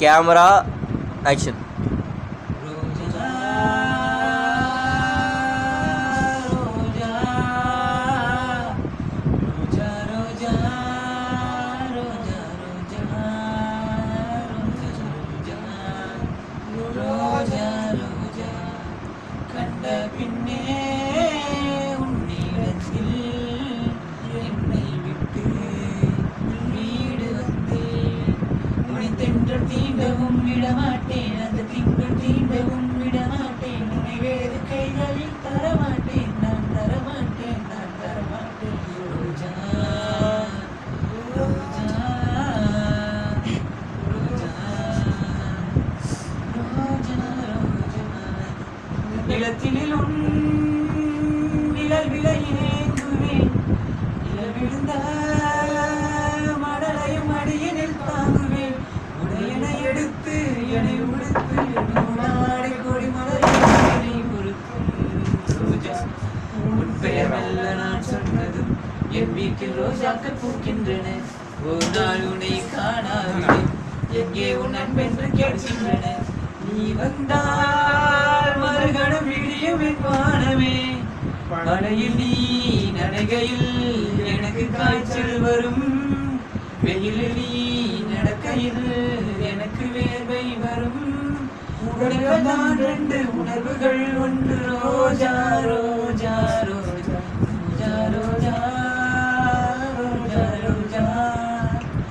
Camera action. கண்ட பின்னே உன்னிடத்தில் என்னை விட்டு வீடு வந்தேன். உன்னை தென்றல் தீண்டவும் விடமாட்டேன், அந்த திங்கள் தீண்டவும் விடமாட்டேன். உன்னை வேறு கைகளில் தரமாட்டேன், நான் தரமாட்டேன், நான் தரமாட்டேன். ரோஜா ரோஜா ரோஜா ரோஜா ரோஜா. நிலத்தினில் உன் நிழல் விளையேங்குவேன், நிழல் விழுந்த மடலையும் அடியனில் தாங்குவேன். உடையனை எடுத்து என்னை உடுத்து நூலாடை கொடி மலரை பொறுக்கும் ரோஜா. உன் பெயர் மெல்ல நான் சொன்னதும் என் வீட்டில் ரோஜாக்கள் பூக்கின்றன. ஒரு நாள் உன்னை காணாவில்லை, எங்கே உன் அன்பென்று கேட்கின்றன. நீ வந்தால் மறுகணம் விடியும் என் வானமே. மழையில் நீ நனைகையில் எனக்கு காய்ச்சல் வரும், வெயிலில் நீ நடக்கையில் எனக்கு வேர்வை வரும். உடல்தான் ரெண்டு உணர்வுகள், ஒன்று ரோஜா ரோஜா